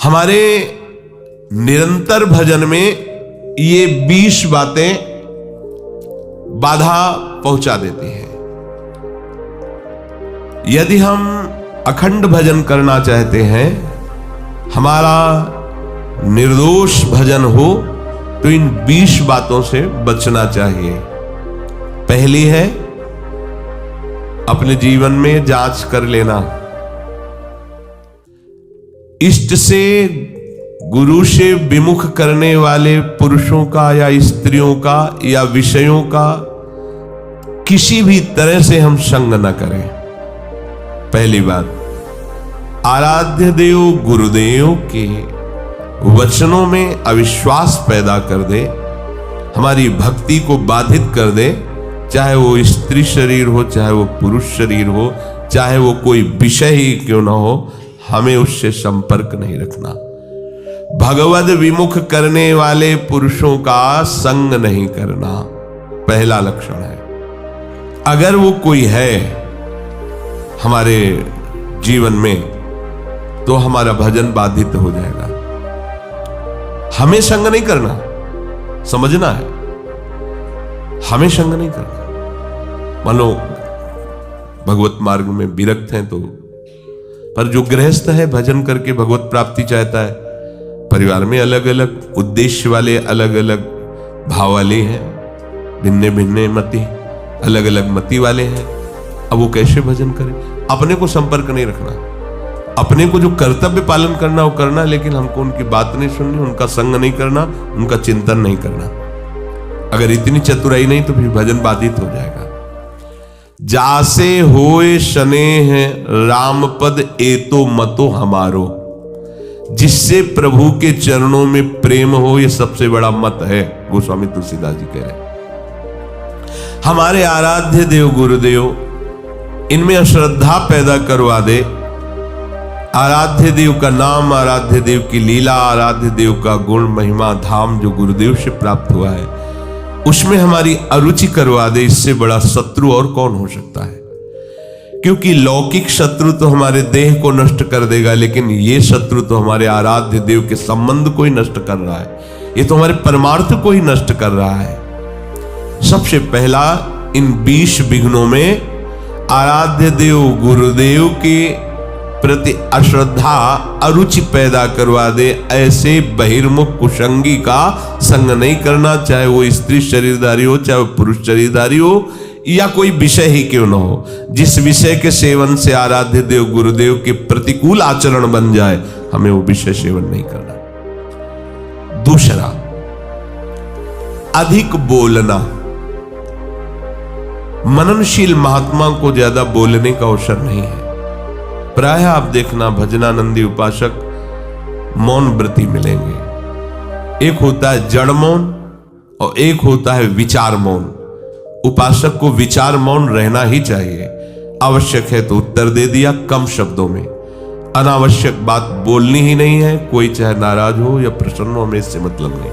हमारे निरंतर भजन में ये 20 बातें बाधा पहुंचा देती हैं। यदि हम अखंड भजन करना चाहते हैं, हमारा निर्दोष भजन हो, तो इन 20 बातों से बचना चाहिए। पहली है, अपने जीवन में जांच कर लेना। इष्ट से, गुरु से विमुख करने वाले पुरुषों का या स्त्रियों का या विषयों का किसी भी तरह से हम संग न करें। पहली बात, आराध्य देव गुरुदेव के वचनों में अविश्वास पैदा कर दे, हमारी भक्ति को बाधित कर दे, चाहे वो स्त्री शरीर हो, चाहे वो पुरुष शरीर हो, चाहे वो कोई विषय ही क्यों ना हो, हमें उससे संपर्क नहीं रखना। भगवद विमुख करने वाले पुरुषों का संग नहीं करना, पहला लक्षण है। अगर वो कोई है हमारे जीवन में, तो हमारा भजन बाधित हो जाएगा। हमें संग नहीं करना, समझना है, हमें संग नहीं करना। मान लो भगवत मार्ग में विरक्त हैं तो, पर जो गृहस्थ है भजन करके भगवत प्राप्ति चाहता है, परिवार में अलग अलग उद्देश्य वाले, अलग अलग भाव वाले हैं, भिन्न भिन्न मति, अलग अलग मति वाले हैं। अब वो कैसे भजन करें? अपने को संपर्क नहीं रखना, अपने को जो कर्तव्य पालन करना वो करना, लेकिन हमको उनकी बात नहीं सुननी, उनका संग नहीं करना, उनका चिंतन नहीं करना। अगर इतनी चतुराई नहीं तो फिर भजन बाधित हो जाएगा। जासे होए स्नेह राम पद एतो मतो हमारो, जिससे प्रभु के चरणों में प्रेम हो, ये सबसे बड़ा मत है। गोस्वामी तुलसीदास जी कह रहे हैं, हमारे आराध्य देव गुरुदेव इनमें अश्रद्धा पैदा करवा दे। आराध्य देव का नाम, आराध्य देव की लीला, आराध्य देव का गुण महिमा धाम जो गुरुदेव से प्राप्त हुआ है, उसमें हमारी अरुचि करवा दे। इससे बड़ा शत्रु और कौन हो सकता है? क्योंकि लौकिक शत्रु तो हमारे देह को नष्ट कर देगा, लेकिन ये शत्रु तो हमारे आराध्य देव के संबंध को ही नष्ट कर रहा है। ये तो हमारे परमार्थ को ही नष्ट कर रहा है। सबसे पहला, इन 20 विघ्नों में आराध्य देव गुरुदेव के प्रति अश्रद्धा, अरुचि पैदा करवा दे। ऐसे बहिर्मुख कुसंगी का संग नहीं करना, चाहे वो स्त्री शरीरधारी हो, चाहे वो पुरुष शरीरधारी हो, या कोई विषय ही क्यों न हो। जिस विषय के सेवन से आराध्य देव गुरुदेव के प्रतिकूल आचरण बन जाए, हमें वो विषय सेवन नहीं करना। दूसरा, अधिक बोलना। मननशील महात्मा को ज्यादा बोलने का अवसर नहीं है। प्रायः आप देखना भजनानंदी उपासक मौन व्रती मिलेंगे। एक होता है जड़ मौन और एक होता है विचार मौन। उपासक को विचार मौन रहना ही चाहिए। आवश्यक है तो उत्तर दे दिया कम शब्दों में, अनावश्यक बात बोलनी ही नहीं है। कोई चाहे नाराज हो या प्रसन्न हो, हमें इससे मतलब नहीं।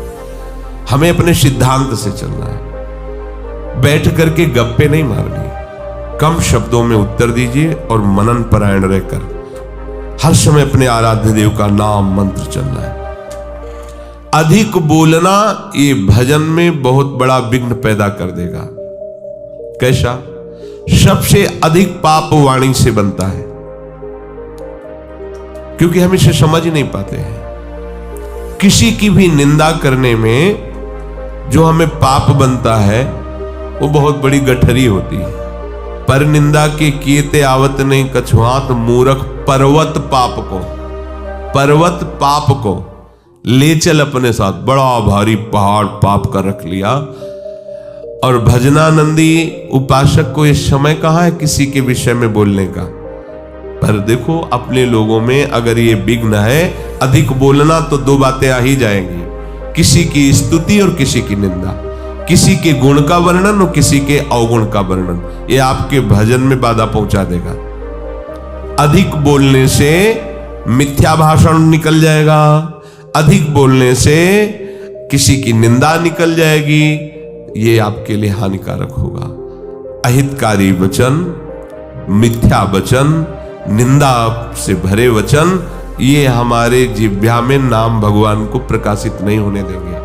हमें अपने सिद्धांत से चलना है, बैठ करके गप्पे नहीं मारनी। कम शब्दों में उत्तर दीजिए और मनन परायण रहकर हर समय अपने आराध्य देव का नाम मंत्र चलना है। अधिक बोलना ये भजन में बहुत बड़ा विघ्न पैदा कर देगा। कैसा? सबसे अधिक पाप वाणी से बनता है, क्योंकि हम इसे समझ ही नहीं पाते हैं। किसी की भी निंदा करने में जो हमें पाप बनता है वो बहुत बड़ी गठरी होती है। पर निंदा के कीते आवत नहीं कछुआत, मूर्ख पर्वत पाप को ले चल अपने साथ। बड़ा भारी पहाड़ पाप का रख लिया। और भजनानंदी उपासक को इस समय कहां है किसी के विषय में बोलने का? पर देखो अपने लोगों में अगर ये विघ्न है अधिक बोलना, तो दो बातें आ ही जाएंगी, किसी की स्तुति और किसी की निंदा, किसी के गुण का वर्णन और किसी के अवगुण का वर्णन। ये आपके भजन में बाधा पहुंचा देगा। अधिक बोलने से मिथ्या भाषण निकल जाएगा, अधिक बोलने से किसी की निंदा निकल जाएगी। ये आपके लिए हानिकारक होगा। अहितकारी वचन, मिथ्या वचन, निंदा से भरे वचन, ये हमारे जिह्वा में नाम भगवान को प्रकाशित नहीं होने देंगे।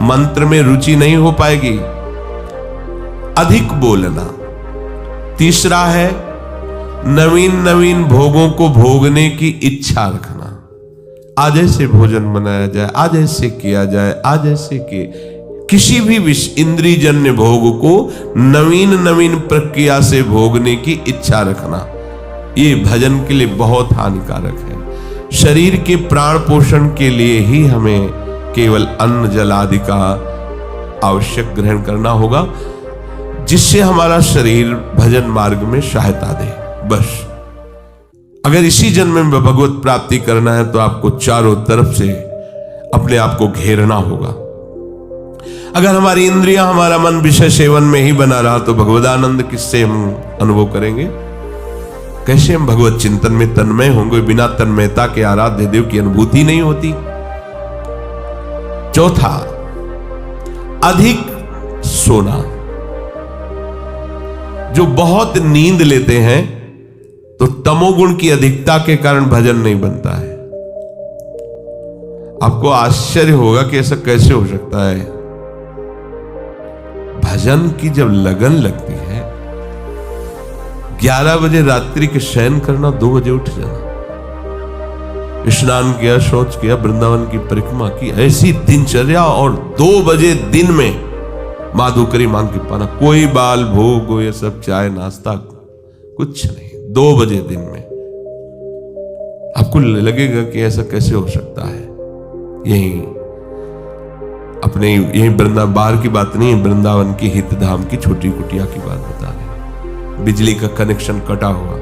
मंत्र में रुचि नहीं हो पाएगी। अधिक बोलना। तीसरा है नवीन नवीन भोगों को भोगने की इच्छा रखना। आज ऐसे भोजन बनाया जाए, आज ऐसे किया जाए, आज ऐसे किसी भी इंद्रियजन्य भोग को नवीन नवीन प्रक्रिया से भोगने की इच्छा रखना, ये भजन के लिए बहुत हानिकारक है। शरीर के प्राण पोषण के लिए ही हमें केवल अन्न जल आदि का आवश्यक ग्रहण करना होगा, जिससे हमारा शरीर भजन मार्ग में सहायता दे। बस अगर इसी जन्म में भगवत प्राप्ति करना है तो आपको चारों तरफ से अपने आप को घेरना होगा। अगर हमारी इंद्रियां, हमारा मन विषय सेवन में ही बना रहा तो भगवदानंद किससे हम अनुभव करेंगे? कैसे हम भगवत चिंतन में तन्मय होंगे? बिना तन्मयता के आराध्य देव की अनुभूति नहीं होती। चौथा, अधिक सोना। जो बहुत नींद लेते हैं तो तमोगुण की अधिकता के कारण भजन नहीं बनता है। आपको आश्चर्य होगा कि ऐसा कैसे हो सकता है। भजन की जब लगन लगती है, 11 बजे रात्रि के शयन करना, 2 बजे उठ जाना, स्नान किया, शौच किया, वृंदावन की परिक्रमा की, ऐसी दिनचर्या, और 2 बजे दिन में माधुकरी मांग के पाना, कोई बाल भोग, ये सब चाय नाश्ता कुछ नहीं, 2 बजे दिन में। आपको लगेगा कि ऐसा कैसे हो सकता है। यही अपने यही वृंदावन, बाहर की बात नहीं है, वृंदावन की हित धाम की छोटी कुटिया की बात बता रहे। बिजली का कनेक्शन कटा हुआ,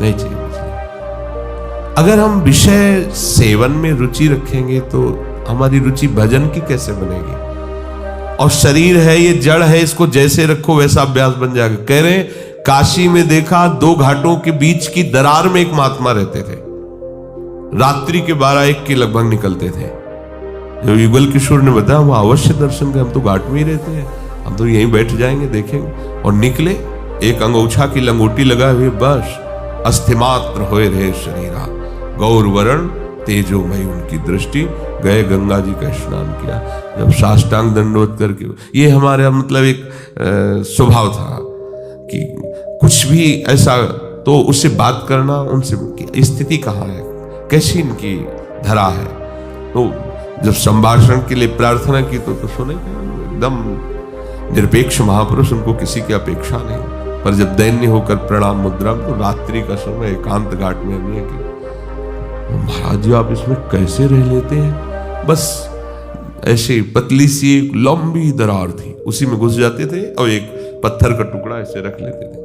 नहीं चाहिए बिजली। अगर हम विषय सेवन में रुचि रखेंगे तो हमारी रुचि भजन की कैसे बनेगी? और शरीर है, ये जड़ है, इसको जैसे रखो वैसा अभ्यास बन जाएगा। कह रहे काशी में देखा, 2 घाटों के बीच की दरार में एक महात्मा रहते थे। रात्रि के 12-1 के लगभग निकलते थे। जो युगल किशोर ने बताया, वो अवश्य दर्शन के, हम तो घाट में ही रहते हैं, हम तो यहीं बैठ जाएंगे, देखेंगे। और निकले, एक अंगोछा की लंगोटी लगाए हुए, बस अस्थिमात्र होए रहे शरीरा, गौर वरण तेजोमयी उनकी दृष्टि, गए गंगा जी का स्नान किया। जब साष्टांग दंडवत करके, ये हमारा मतलब एक स्वभाव था कि कुछ भी ऐसा तो उससे बात करना, उनसे स्थिति कहाँ है, कैसी इनकी धरा है। तो जब संभाषण के लिए प्रार्थना की तो सुने एकदम निरपेक्ष महापुरुष, उनको किसी की अपेक्षा नहीं। पर जब दैन्य होकर प्रणाम मुद्रा, तो रात्रि का समय एकांत घाट में अभी है कि महाराज जी आप इसमें कैसे रह लेते हैं? बस ऐसे पतली सी एक लंबी दरार थी, उसी में घुस जाते थे और एक पत्थर का टुकड़ा ऐसे रख लेते थे।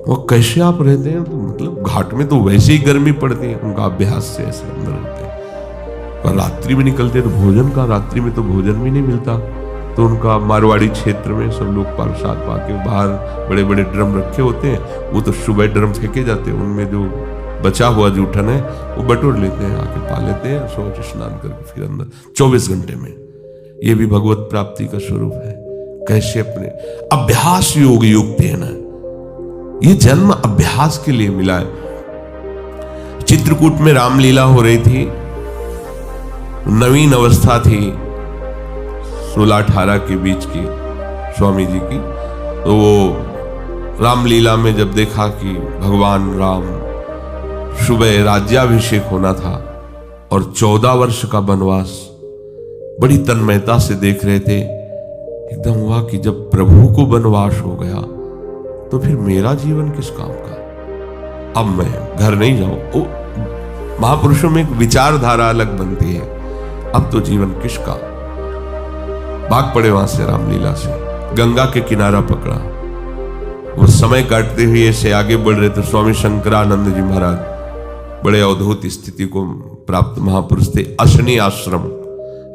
वो कैसे आप रहते हैं? तो मतलब घाट में तो वैसे ही गर्मी पड़ती है, उनका अभ्यास से ऐसे अंदर रहते हैं। पर रात्रि में निकलते तो भोजन का, रात्रि में तो भोजन भी नहीं मिलता, तो उनका मारवाड़ी क्षेत्र में सब लोग प्रसाद पाके, बाहर बड़े बड़े ड्रम रखे होते हैं, वो तो सुबह ड्रम फेंके जाते हैं, उनमें जो बचा हुआ जूठन है वो बटोर लेते हैं, आके पा लेते हैं, शौच स्नान करके फिर अंदर 24 घंटे में। ये भी भगवत प्राप्ति का स्वरूप है। कैसे अपने अभ्यास योग युक्त है ना, ये जन्म अभ्यास के लिए मिला है। चित्रकूट में रामलीला हो रही थी, नवीन अवस्था थी, 16-18 के बीच की स्वामी जी की। तो वो रामलीला में जब देखा कि भगवान राम सुबह राज्याभिषेक होना था और 14 वर्ष का वनवास बड़ी तन्मयता से देख रहे थे, एकदम हुआ कि जब प्रभु को वनवास हो गया तो फिर मेरा जीवन किस काम का? अब मैं घर नहीं जाऊं। महापुरुषों में एक विचारधारा अलग बनती है, अब तो जीवन किसका? भाग पड़े वहां से, रामलीला से गंगा के किनारा पकड़ा। वो समय काटते हुए ऐसे आगे बढ़ रहे थे। स्वामी शंकरानंद जी महाराज बड़े अद्भुत स्थिति को प्राप्त महापुरुष थे। अशनी आश्रम,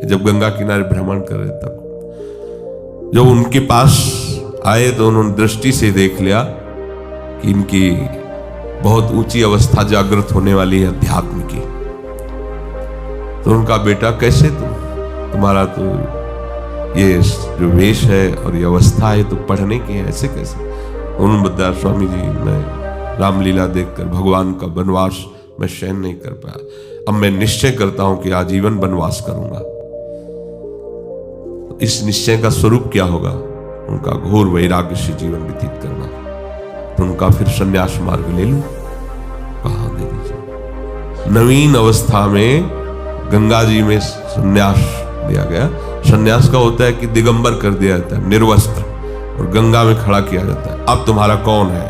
जब गंगा किनारे भ्रमण कर रहे तब जब उनके पास आए तो उन्होंने दृष्टि से देख लिया कि इनकी बहुत ऊंची अवस्था जागृत होने वाली है अध्यात्म की। तो उनका बेटा कैसे तुम्हारा तो ये जो वेश है और ये अवस्था है तो पढ़ने की है, ऐसे कैसे? उन्होंने बताया स्वामी जी मैं रामलीला देखकर भगवान का वनवास मैं सहन नहीं कर पाया, अब मैं निश्चय करता हूं कि आजीवन वनवास करूंगा। इस निश्चय का स्वरूप क्या होगा? उनका घोर वैराग्य से जीवन व्यतीत करना। तो उनका फिर संन्यास मार्ग ले लूं, कहां दे दीजिए। नवीन अवस्था में गंगा जी में संन्यास दिया गया। संन्यास का होता है कि दिगंबर कर दिया जाता है, निर्वस्त्र, और गंगा में खड़ा किया जाता है। अब तुम्हारा कौन है?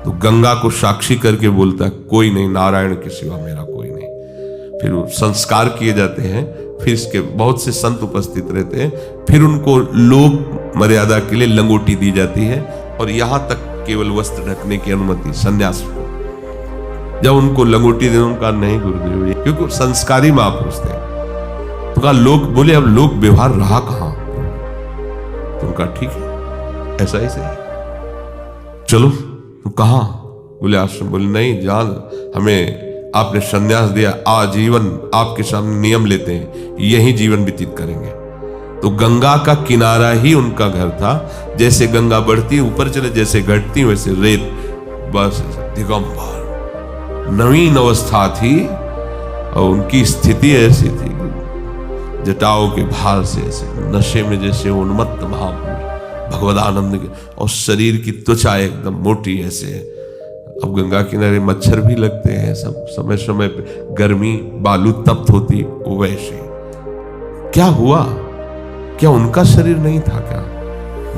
तो गंगा को साक्षी करके बोलता है, कोई नहीं, नारायण के सिवा मेरा कोई नहीं। फिर वो संस्कार किए जाते हैं, फिर इसके बहुत से संत उपस्थित रहते हैं, फिर उनको लोक मर्यादा के लिए लंगोटी दी जाती है, और यहां तक केवल वस्त्र ढकने की अनुमति संन्यास को। जब उनको लंगोटी दे, उनका नहीं गुरुदेव, क्योंकि संस्कारी महापुरुष थे। तो कहा लोग बोले, अब लोक व्यवहार रहा कहां? तो उनका ठीक है, ऐसा ही सही, चलो। तो कहां? बोले आश्रम। बोले नहीं, जान, हमें आपने संन्यास दिया, आजीवन आपके सामने नियम लेते हैं, यही जीवन व्यतीत करेंगे। तो गंगा का किनारा ही उनका घर था। जैसे गंगा बढ़ती ऊपर चले, जैसे घटती वैसे रेत, बस दिगंबर। नवीन अवस्था थी और उनकी स्थिति ऐसी थी, जटाओं के भार से ऐसे नशे में जैसे उन्मत्त महापुरुष भगवदानंद के, और शरीर की त्वचा एकदम मोटी ऐसे। अब गंगा किनारे मच्छर भी लगते हैं, सब समय समय पे गर्मी, बालू तप्त होती, वो वैसे। क्या हुआ? क्या उनका शरीर नहीं था क्या?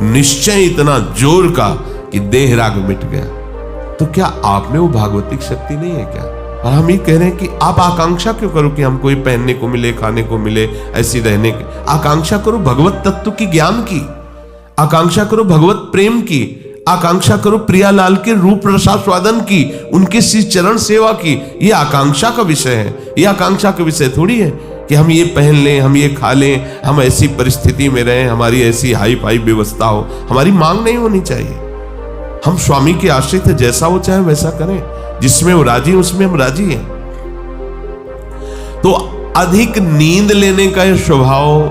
निश्चय इतना जोर का कि देह राग मिट गया। तो क्या आप में वो भागवतिक शक्ति नहीं है क्या? और हम ये कह रहे हैं कि आप आकांक्षा क्यों करो कि हमको ये पहनने को मिले, खाने को मिले, ऐसी रहने की आकांक्षा करो, भगवत तत्व की ज्ञान की आकांक्षा करो, भगवत प्रेम की आकांक्षा करो, प्रियालाल के रूप रसास्वादन की, उनके श्री चरण सेवा की। ये आकांक्षा का विषय है, ये आकांक्षा का विषय थोड़ी है कि हम ये पहन लें, हम ये खा लें, हम ऐसी परिस्थिति में रहें, हमारी ऐसी हाई फाई व्यवस्था हो। हमारी मांग नहीं होनी चाहिए। हम स्वामी के आश्रित है, जैसा वो चाहे वैसा करें, जिसमें वो राजी उसमें हम राजी हैं। तो अधिक नींद लेने का यह स्वभाव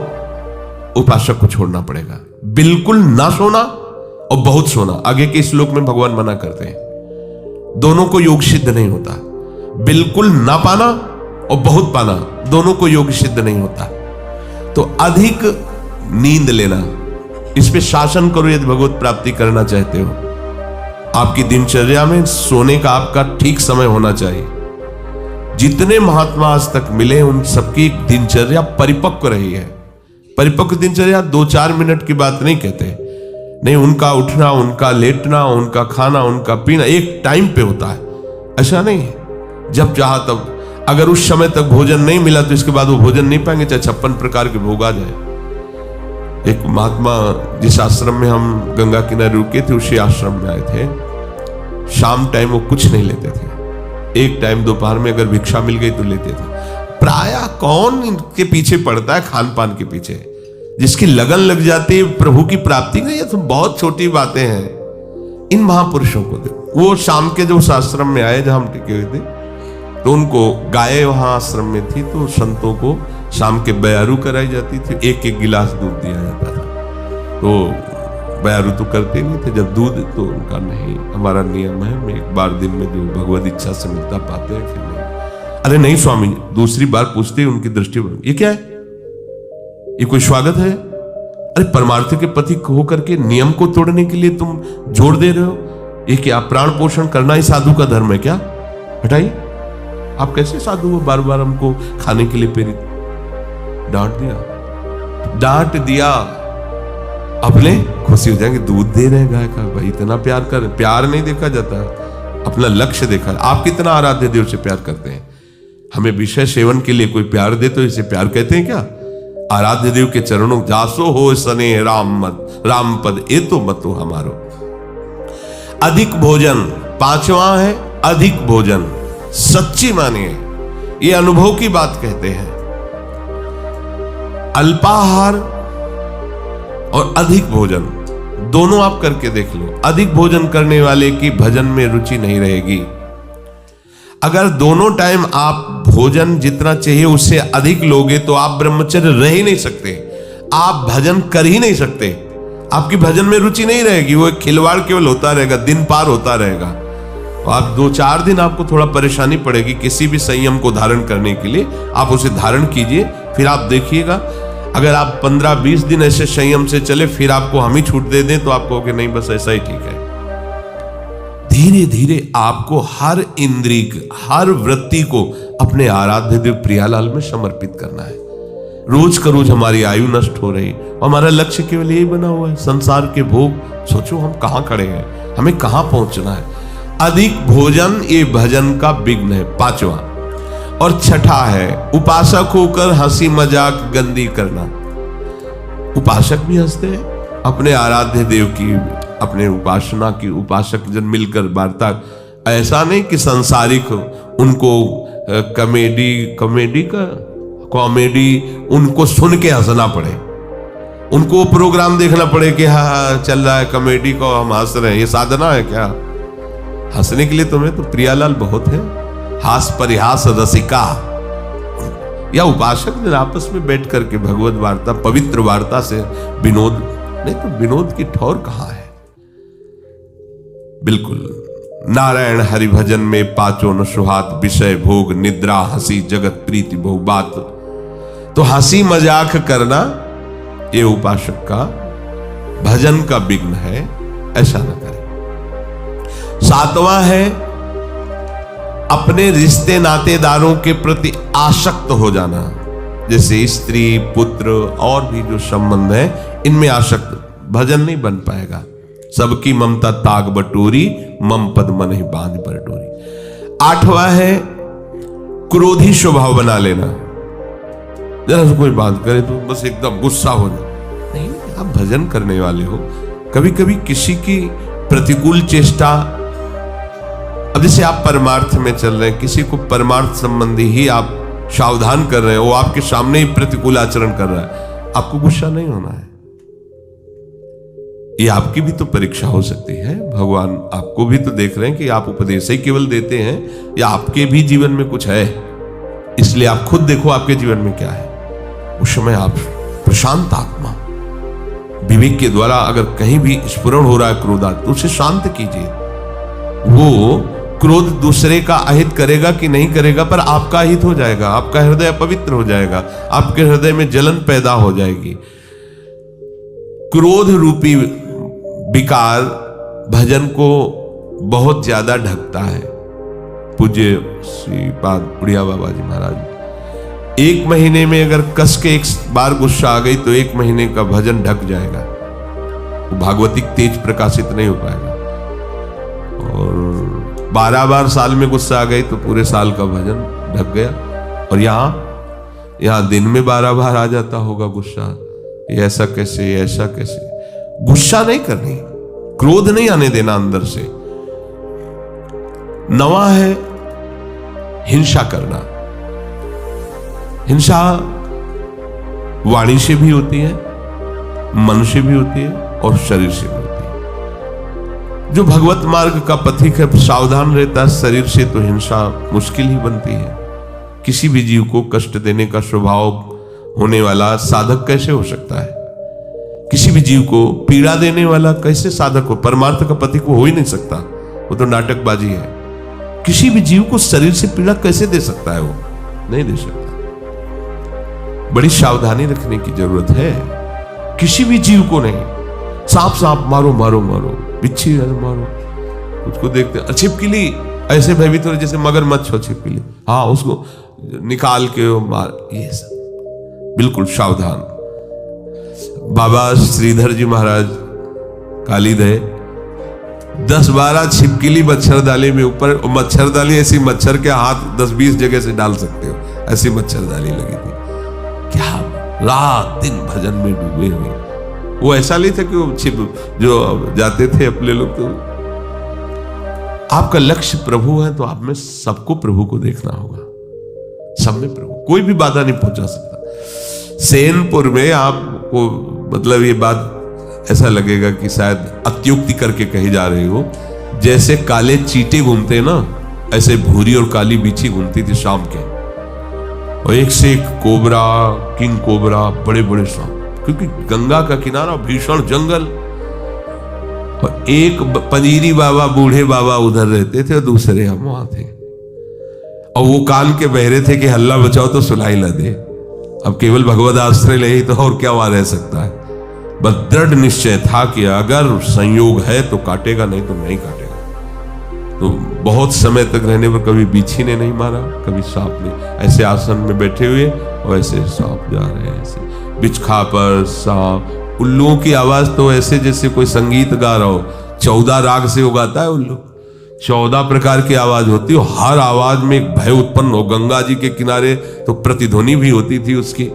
उपासक को छोड़ना पड़ेगा। बिल्कुल ना सोना और बहुत सोना, आगे के श्लोक में भगवान मना करते हैं। दोनों को योग सिद्ध नहीं होता। बिल्कुल ना पाना और बहुत पाना, दोनों को योग सिद्ध नहीं होता। तो अधिक नींद लेना, इस पे शासन करो यदि भगवत प्राप्ति करना चाहते हो। आपकी दिनचर्या में सोने का आपका ठीक समय होना चाहिए। जितने महात्मा आज तक मिले उन सबकी दिनचर्या परिपक्व रही है। परिपक्व दिनचर्या 2-4 मिनट की बात नहीं कहते, नहीं, उनका उठना, उनका लेटना, उनका खाना, उनका पीना एक टाइम पे होता है, ऐसा नहीं है जब चाहा तब। अगर उस समय तक भोजन नहीं मिला तो इसके बाद वो भोजन नहीं पाएंगे, चाहे 56 प्रकार के भोग आ जाए। एक महात्मा जिस आश्रम में हम गंगा किनारे रुके थे, उसी आश्रम में आए थे। शाम टाइम वो कुछ नहीं लेते थे, एक टाइम दोपहर में अगर भिक्षा मिल गई तो लेते थे। प्रायः कौन इनके पीछे पड़ता है, खान पान के पीछे। जिसकी लगन लग जाती है प्रभु की प्राप्ति में, ये तो बहुत छोटी बातें हैं। इन महापुरुषों को देखो, वो शाम के जो आश्रम में आए जहां हम टिके हुए थे, तो उनको गाय वहां आश्रम में थी, तो संतों को शाम के बयारू कराई जाती थी, एक एक गिलास दूध दिया जाता था। तो बयारू तो करते नहीं थे, जब दूध तो उनका नहीं, हमारा नियम है मैं एक बार दिन में जो भगवत इच्छा से मिलता पाते हैं, फिर नहीं। अरे नहीं स्वामी, दूसरी बार पूछते उनकी दृष्टि, ये क्या है, ये कोई स्वागत है? अरे परमार्थ के पति होकर के नियम को तोड़ने के लिए तुम जोर दे रहे हो? ये क्या प्राण पोषण करना ही साधु का धर्म है क्या? हटाइए, आप कैसे साधु हो, बार बार हमको खाने के लिए प्रेरित। डांट दिया। अपने खुशी हो जाएंगे, दूध दे रहे हैं गाय का, भाई इतना प्यार कर। प्यार नहीं देखा जाता, अपना लक्ष्य देखा। आप कितना आराध्य देव से प्यार करते हैं? हमें विषय सेवन के लिए कोई प्यार दे तो इसे प्यार कहते हैं क्या? आराध्य देव के चरणों जासो हो सने राम पद ए तो मतो हमारो। अधिक भोजन, 5वां है अधिक भोजन। सच्ची मानिए, ये अनुभव की बात कहते हैं। अल्पाहार और अधिक भोजन दोनों आप करके देख लो। अधिक भोजन करने वाले की भजन में रुचि नहीं रहेगी। अगर दोनों टाइम आप भोजन जितना चाहिए उससे अधिक लोगे तो आप ब्रह्मचर्य रह ही नहीं सकते, आप भजन कर ही नहीं सकते। आपकी भजन में रुचि नहीं रहेगी, वो एक खिलवाड़ केवल होता रहेगा, दिन पार होता रहेगा। आप 2-4 दिन आपको थोड़ा परेशानी पड़ेगी किसी भी संयम को धारण करने के लिए। आप उसे धारण कीजिए, फिर आप देखिएगा अगर आप 15-20 दिन ऐसे संयम से चले, फिर आपको हम ही छूट दे दें तो आप कहोगे नहीं बस ऐसा ही ठीक है। धीरे धीरे आपको हर इंद्रिय, हर वृत्ति को अपने आराध्य देव प्रियालाल में समर्पित करना है। रोज का रोज हमारी आयु नष्ट हो रही, हमारा लक्ष्य केवल यही बना हुआ है, संसार के भोग। सोचो हम कहां खड़े हैं, हमें कहां पहुंचना है। अधिक भोजन ये भजन का विघ्न है, 5वां। और 6ठा है उपासक होकर हंसी मजाक गंदी करना। उपासक भी हंसते हैं अपने आराध्य देव की, अपने उपासना की। उपासक जन मिलकर वार्ता, ऐसा नहीं कि संसारिक उनको कॉमेडी उनको सुन के हंसना पड़े, उनको प्रोग्राम देखना पड़े कि हाँ चल रहा है कॉमेडी को हम हंस रहे हैं, ये साधना है क्या? हंसने के लिए तुम्हें तो प्रियालाल बहुत है, हास परिहास रसिका। या उपासक जन आपस में बैठ करके भगवत वार्ता, पवित्र वार्ता से विनोद, नहीं तो विनोद की ठौर कहां है? बिल्कुल नारायण हरि भजन में 5 न सुहात, विषय भोग निद्रा हंसी जगत प्रीति बहु बात। तो हंसी मजाक करना ये उपासक का भजन का विघ्न है, ऐसा न करें। 7वां है अपने रिश्ते नातेदारों के प्रति आसक्त हो जाना, जैसे स्त्री पुत्र और भी जो संबंध है इनमें आसक्त। भजन नहीं बन पाएगा। सबकी ममता ताग बटोरी, मम पद मन ही बांध पर डोरी। 8वां है क्रोधी स्वभाव बना लेना। जरा से कोई बात करे तो बस एकदम गुस्सा हो जाए। नहीं, आप भजन करने वाले हो, कभी कभी किसी की प्रतिकूल चेष्टा, अब जैसे आप परमार्थ में चल रहे हैं, किसी को परमार्थ संबंधी ही आप सावधान कर रहे हैं, वो आपके सामने ही प्रतिकूल आचरण कर रहा है, आपको गुस्सा नहीं होना है। ये आपकी भी तो परीक्षा हो सकती है। भगवान आपको भी तो देख रहे हैं कि आप उपदेश ही केवल देते हैं या आपके भी जीवन में कुछ है। इसलिए आप खुद देखो आपके जीवन में क्या है। उस समय आप प्रशांत आत्मा विवेक के द्वारा अगर कहीं भी स्फुरण हो रहा है क्रोधात, तो उसे शांत कीजिए। वो क्रोध दूसरे का अहित करेगा कि नहीं करेगा, पर आपका हित हो जाएगा, आपका हृदय पवित्र हो जाएगा, आपके हृदय में जलन पैदा हो जाएगी। क्रोध रूपी विकार भजन को बहुत ज्यादा ढकता है। पूज्य श्रीपाद बुढ़िया बाबा जी महाराज, 1 महीने में अगर कस के एक बार गुस्सा आ गई तो 1 महीने का भजन ढक जाएगा, वो भागवतिक तेज प्रकाशित नहीं हो पाएगा। और 12 बार साल में गुस्सा आ गई तो पूरे साल का भजन ढक गया। और यहां दिन में 12 बार आ जाता होगा गुस्सा, ये ऐसा कैसे, ये ऐसा कैसे। गुस्सा नहीं करनी, क्रोध नहीं आने देना अंदर से। 9वां है हिंसा करना। हिंसा वाणी से भी होती है, मन से भी होती है और शरीर से भी होती है। जो भगवत मार्ग का पथिक है सावधान रहता है, शरीर से तो हिंसा मुश्किल ही बनती है। किसी भी जीव को कष्ट देने का स्वभाव होने वाला साधक कैसे हो सकता है? किसी भी जीव को पीड़ा देने वाला कैसे साधक हो? परमार्थ का पथिक हो ही नहीं सकता, वो तो नाटकबाजी है। किसी भी जीव को शरीर से पीड़ा कैसे दे सकता है? वो नहीं दे सकता। बड़ी सावधानी रखने की जरूरत है। किसी भी जीव को नहीं, सांप मारो मारो मारो, बिच्छी मारो, उसको देखते छिपकली ऐसे भयभीत हो जैसे मगरमच्छ हो छिपकली, हाँ उसको निकाल के मार, ये सब बिल्कुल सावधान। बाबा श्रीधर जी महाराज कालीदय 10-12 छिपकली मच्छरदानी में ऊपर, मच्छरदानी ऐसी मच्छर के हाथ 10-20 जगह से डाल सकते हो, ऐसी मच्छरदानी लगी थी। क्या रात दिन भजन में डूबे हुए। वो ऐसा नहीं था कि वो छिप जो जाते थे अपने लोग। तो आपका लक्ष्य प्रभु है तो आप में सबको प्रभु को देखना होगा, सब में प्रभु, कोई भी बाधा नहीं पहुंचा सकता। सेनपुर में आपको मतलब ये बात ऐसा लगेगा कि शायद अत्युक्ति करके कही जा रही हो, जैसे काले चींटे घूमते हैं ना, ऐसे भूरी और काली बिच्छी घूमती थी शाम के, और एक से एक कोबरा, किंग कोबरा, बड़े बड़े सांप, क्योंकि गंगा का किनारा, भीषण जंगल, और एक पंजीरी बाबा, बूढ़े बाबा उधर रहते थे और दूसरे हम वहां थे, और वो कान के बहरे थे कि हल्ला बचाओ तो सुनाई न दे। अब केवल भगवद आश्रय ले ही तो और क्या वहां रह सकता है। बस दृढ़ निश्चय था कि अगर संयोग है तो काटेगा, नहीं तो नहीं काटेगा। तो बहुत समय तक रहने पर कभी बिच्छी ने नहीं मारा, कभी सांप ने। ऐसे आसन में बैठे हुए और ऐसे सांप जा रहे हैं, ऐसे बिचखा पर सांप। उल्लुओं की आवाज तो ऐसे जैसे कोई संगीत गा रहा हो। 14 राग से उगाता है उल्लू, 14 प्रकार की आवाज होती हो, हर आवाज में एक भय उत्पन्न हो। गंगा जी के किनारे तो प्रतिध्वनि भी होती थी उसकी।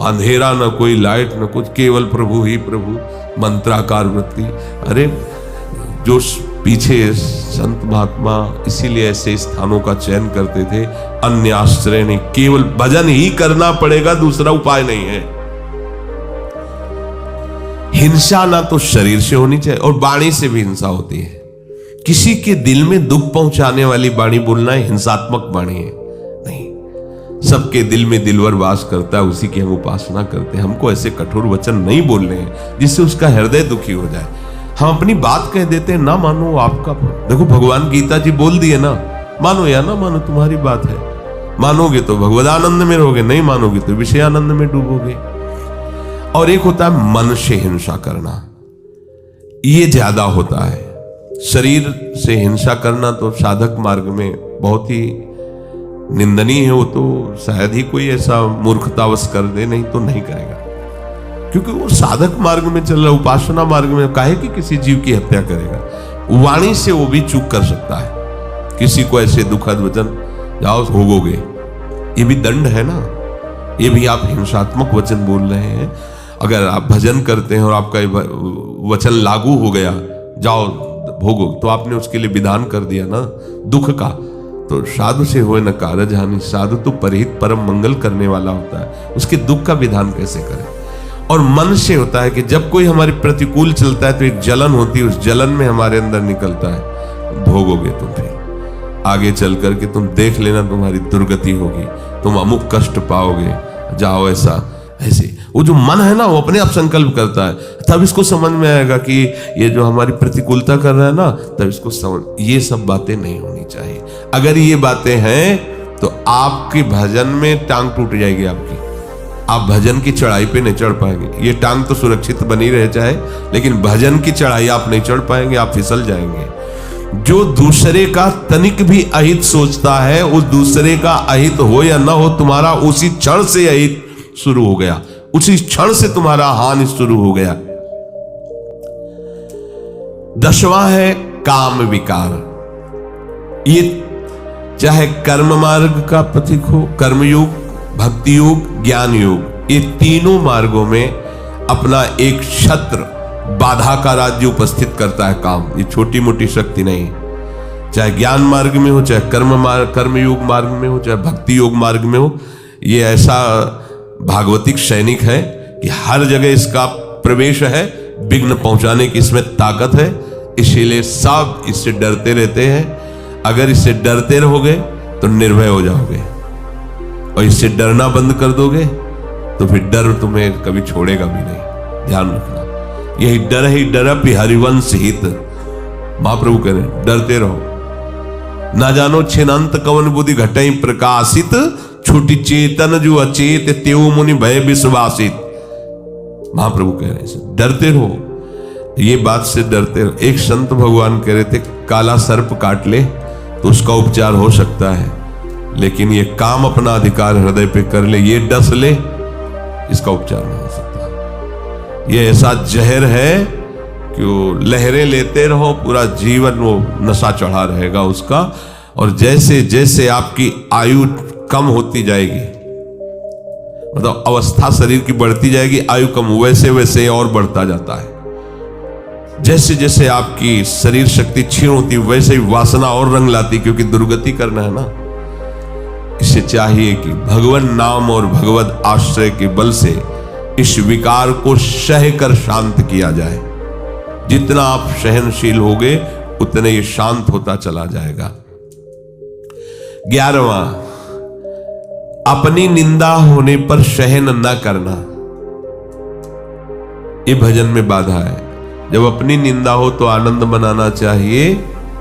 अंधेरा, न कोई लाइट, न कुछ, केवल प्रभु ही प्रभु, मंत्राकार वृत्ति। अरे जो पीछे संत महात्मा इसीलिए ऐसे स्थानों का चयन करते थे, अन्य आश्रय नहीं, केवल भजन ही करना पड़ेगा, दूसरा उपाय नहीं है। हिंसा ना तो शरीर से होनी चाहिए और वाणी से भी हिंसा होती है। किसी के दिल में दुख पहुंचाने वाली वाणी बोलना हिंसात्मक वाणी है नहीं। सबके दिल में दिलवर वास करता है, उसी की हम उपासना करते हैं। हमको ऐसे कठोर वचन नहीं बोलने हैं जिससे उसका हृदय दुखी हो जाए। हम अपनी बात कह देते हैं, ना मानो आपका। देखो भगवान गीता जी बोल दिए ना, मानो या ना मानो तुम्हारी बात है। मानोगे तो भगवदानंद में रहोगे, नहीं मानोगे तो विषयानंद में डूबोगे। और एक होता है मन से हिंसा करना, ये ज्यादा होता है। शरीर से हिंसा करना तो साधक मार्ग में बहुत ही निंदनीय है। वो तो शायद ही कोई ऐसा मूर्खतावश कर दे, नहीं तो नहीं करेगा, क्योंकि वो साधक मार्ग में चल रहा, उपासना मार्ग में काहे कि किसी जीव की हत्या करेगा। वाणी से वो भी चूक कर सकता है। किसी को ऐसे दुखद वचन, जाओ भोगोगे, ये भी दंड है ना, ये भी आप हिंसात्मक वचन बोल रहे हैं। अगर आप भजन करते हैं और आपका वचन लागू हो गया, जाओ भोगो, तो आपने उसके लिए विधान कर दिया ना दुख का। तो साधु से होए न कारज हानि, साधु तो परहित परम मंगल करने वाला होता है, उसके दुख का विधान कैसे करें। और मन से होता है कि जब कोई हमारे प्रतिकूल चलता है तो एक जलन होती है, उस जलन में हमारे अंदर निकलता है, भोगोगे तुम, फिर आगे चल करके तुम देख लेना तुम्हारी दुर्गति होगी, तुम अमुक कष्ट पाओगे, जाओ ऐसा ऐसे। वो जो मन है ना, वो अपने आप संकल्प करता है। तब इसको समझ में आएगा कि ये जो हमारी प्रतिकूलता कर रहा है ना, तब इसको समझ, ये सब बातें नहीं होनी चाहिए। अगर ये बातें हैं तो आपके भजन में टांग टूट जाएगी आपकी, आप भजन की चढ़ाई पे नहीं चढ़ पाएंगे। ये टांग तो सुरक्षित बनी रहे चाहे, लेकिन भजन की चढ़ाई आप नहीं चढ़ पाएंगे, आप फिसल जाएंगे। जो दूसरे का तनिक भी अहित सोचता है, उस दूसरे का अहित हो या ना हो, तुम्हारा उसी क्षण से अहित शुरू हो गया, उसी क्षण से तुम्हारा हानि शुरू हो गया। 10वां है काम विकार। ये चाहे कर्म मार्ग का प्रतीक हो, कर्मयोग, भक्ति योग, ज्ञान योग, ये तीनों मार्गों में अपना एक छत्र, बाधा का राज्य उपस्थित करता है काम। ये छोटी मोटी शक्ति नहीं, चाहे ज्ञान मार्ग में हो, चाहे कर्मयोग मार्ग में हो, चाहे भक्ति योग मार्ग में हो। ये ऐसा भागवतिक सैनिक है कि हर जगह इसका प्रवेश है, विघ्न पहुंचाने की इसमें ताकत है। इसीलिए सब इससे डरते रहते हैं। अगर इससे डरते रहोगे तो निर्भय हो जाओगे, और इससे डरना बंद कर दोगे तो फिर डर तुम्हें कभी छोड़ेगा भी नहीं। ध्यान रखना, यही डर ही डरप हरिवंश हित। महाप्रभु कह रहे डरते रहो। ना जानो छिनंत कवन बुद्धि घटई प्रकाशित, छुटी चेतन जो अचेत त्यो मुनि भय विश्वासित। महाप्रभु कह रहे हैं डरते रहो, ये बात से डरते रहो। एक संत भगवान कह रहे थे काला सर्प काट ले तो उसका उपचार हो सकता है, लेकिन ये काम अपना अधिकार हृदय पे कर ले, ये डस ले, इसका उपचार नहीं हो सकता। ये ऐसा जहर है कि वो लहरें लेते रहो, पूरा जीवन वो नशा चढ़ा रहेगा उसका। और जैसे जैसे आपकी आयु कम होती जाएगी, मतलब अवस्था शरीर की बढ़ती जाएगी, आयु कम, वैसे वैसे और बढ़ता जाता है। जैसे जैसे आपकी शरीर शक्ति क्षीण होती, वैसे ही वासना और रंग लाती, क्योंकि दुर्गति करना है ना। इसे चाहिए कि भगवान नाम और भगवत आश्रय के बल से इस विकार को सह कर शांत किया जाए। जितना आप सहनशील होगे उतने ये शांत होता चला जाएगा। 11वां, अपनी निंदा होने पर सहन न करना। ये भजन में बाधा है। जब अपनी निंदा हो तो आनंद मनाना चाहिए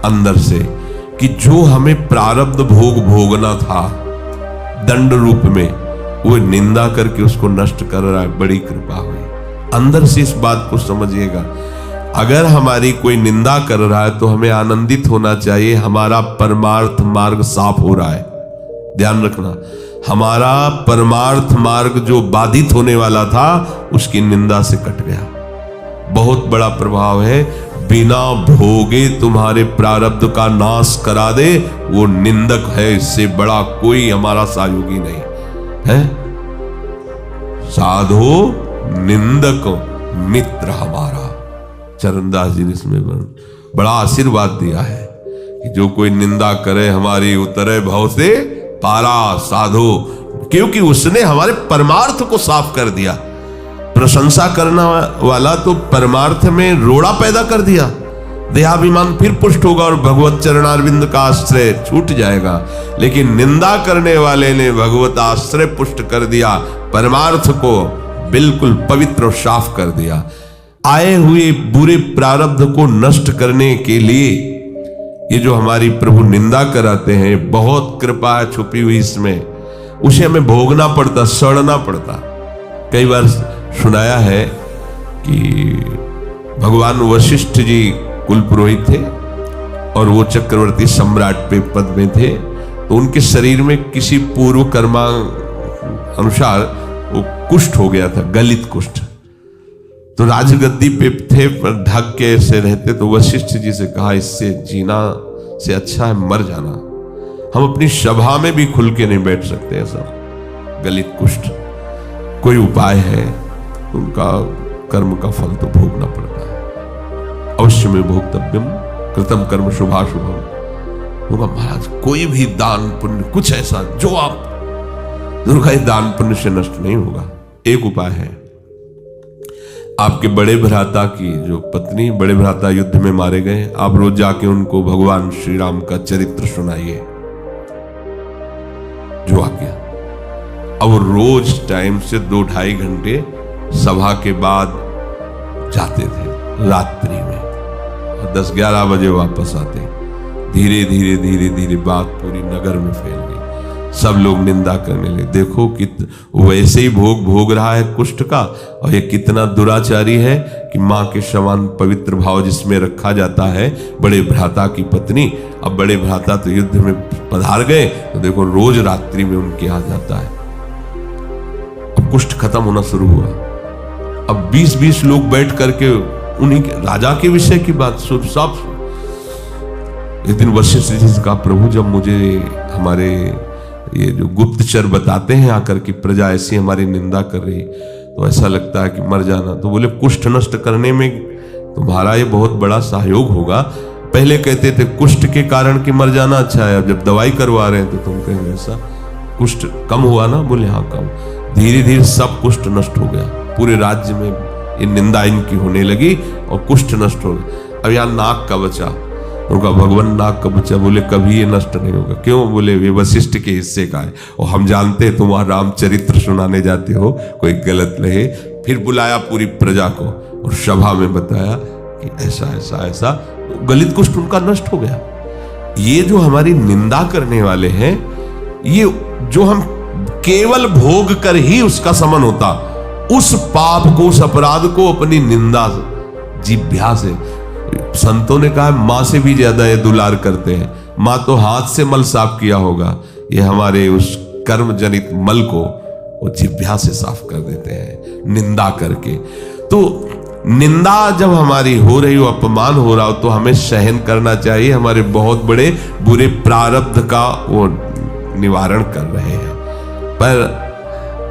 अंदर से, कि जो हमें प्रारब्ध भोग भोगना था दंड रूप में, वो निंदा करके उसको नष्ट कर रहा है। बड़ी कृपा हुई। अंदर से इस बात को समझिएगा। अगर हमारी कोई निंदा कर रहा है तो हमें आनंदित होना चाहिए, हमारा परमार्थ मार्ग साफ हो रहा है। ध्यान रखना, हमारा परमार्थ मार्ग जो बाधित होने वाला था उसकी निंदा से कट गया। बहुत बड़ा प्रभाव है। बिना भोगे तुम्हारे प्रारब्ध का नाश करा दे वो निंदक है, इससे बड़ा कोई हमारा सहयोगी नहीं है। साधो निंदक मित्र हमारा। चरणदास जी ने इसमें बड़ा आशीर्वाद दिया है कि जो कोई निंदा करे हमारी उतरे भव से पारा साधो, क्योंकि उसने हमारे परमार्थ को साफ कर दिया। प्रशंसा करना वाला तो परमार्थ में रोड़ा पैदा कर दिया, देहाभिमान फिर पुष्ट होगा और भगवत चरणारविंद का आश्रय छूट जाएगा। लेकिन निंदा करने वाले ने भगवत आश्रय पुष्ट कर दिया, परमार्थ को बिल्कुल पवित्र और साफ कर दिया। आए हुए बुरे प्रारब्ध को नष्ट करने के लिए ये जो हमारी प्रभु निंदा कराते हैं, बहुत कृपा है छुपी हुई इसमें। उसे हमें भोगना पड़ता, सड़ना पड़ता। कई बार सुनाया है कि भगवान वशिष्ठ जी कुल पुरोहित थे और वो चक्रवर्ती सम्राट पे पद में थे, तो उनके शरीर में किसी पूर्व कर्मा अनुसार वो कुष्ठ हो गया था, गलित कुष्ठ। तो राजगद्दी पे थे पर ढक के ऐसे रहते, तो वशिष्ठ जी से कहा इससे जीना से अच्छा है मर जाना। हम अपनी सभा में भी खुल के नहीं बैठ सकते ऐसा गलित कुष्ठ। कोई उपाय है? उनका कर्म का फल तो भोगना पड़ता है। अवश्य में भोक्तव्यम कृतम कर्म शुभाशुभम। होगा महाराज कोई भी दान पुण्य कुछ ऐसा जो आप दुर्गा दान पुण्य से नष्ट नहीं होगा। एक उपाय है, आपके बड़े भ्राता की जो पत्नी, बड़े भ्राता युद्ध में मारे गए, आप रोज जाके उनको भगवान श्री राम का चरित्र सुनाइए जो आज्ञा। अब रोज टाइम से 2-2.5 घंटे सभा के बाद जाते थे रात्रि में, 10-11 बजे वापस आते। धीरे धीरे धीरे धीरे बात पूरी नगर में फैल गई। सब लोग निंदा करने लगे, देखो कि वैसे ही भोग भोग रहा है कुष्ठ का, और ये कितना दुराचारी है कि माँ के समान पवित्र भाव जिसमें रखा जाता है बड़े भ्राता की पत्नी, अब बड़े भ्राता तो युद्ध में पधार गए, तो देखो रोज रात्रि में उनके यहाँ जाता है। अब कुष्ठ खत्म होना शुरू हुआ। अब 20-20 लोग बैठ करके उन्हीं के राजा के विषय की बात सब। एक दिन वशिष्ठ जी से कहा, प्रभु जब मुझे हमारे ये जो गुप्तचर बताते हैं आकर कि प्रजा ऐसी हमारी निंदा कर रही, तो ऐसा लगता है कि मर जाना। तो बोले कुष्ठ नष्ट करने में तुम्हारा ये बहुत बड़ा सहयोग होगा। पहले कहते थे कुष्ठ के कारण कि मर जाना अच्छा है, अब जब दवाई करवा रहे हैं तो तुम कहेंगे ऐसा कुष्ठ कम हुआ ना? बोले हाँ कम। धीरे धीरे सब कुष्ठ नष्ट हो गया, पूरे राज्य में ये निंदा इनकी होने लगी और कुष्ठ नष्ट हो गया। अब यहाँ नाक का बचा, उनका भगवान नाक का बच्चा। बोले कभी ये नष्ट नहीं होगा। क्यों? बोले ये वशिष्ठ के हिस्से का है और हम जानते हैं तुम रामचरित्र सुनाने जाते हो, कोई गलत रहे। फिर बुलाया पूरी प्रजा को और सभा में बताया कि ऐसा ऐसा ऐसा, गलित कुष्ठ उनका नष्ट हो गया। ये जो हमारी निंदा करने वाले हैं, ये जो हम केवल भोग कर ही उसका समन होता, उस पाप को, उस अपराध को अपनी निंदा जिह्वा से, संतों ने कहा मां से भी ज्यादा ये दुलार करते हैं। मां तो हाथ से मल साफ किया होगा, ये हमारे उस कर्म जनित मल को वो जिह्वा से साफ कर देते हैं निंदा करके। तो निंदा जब हमारी हो रही हो, अपमान हो रहा हो, तो हमें सहन करना चाहिए। हमारे बहुत बड़े बुरे प्रारब्ध का वो निवारण कर रहे हैं। पर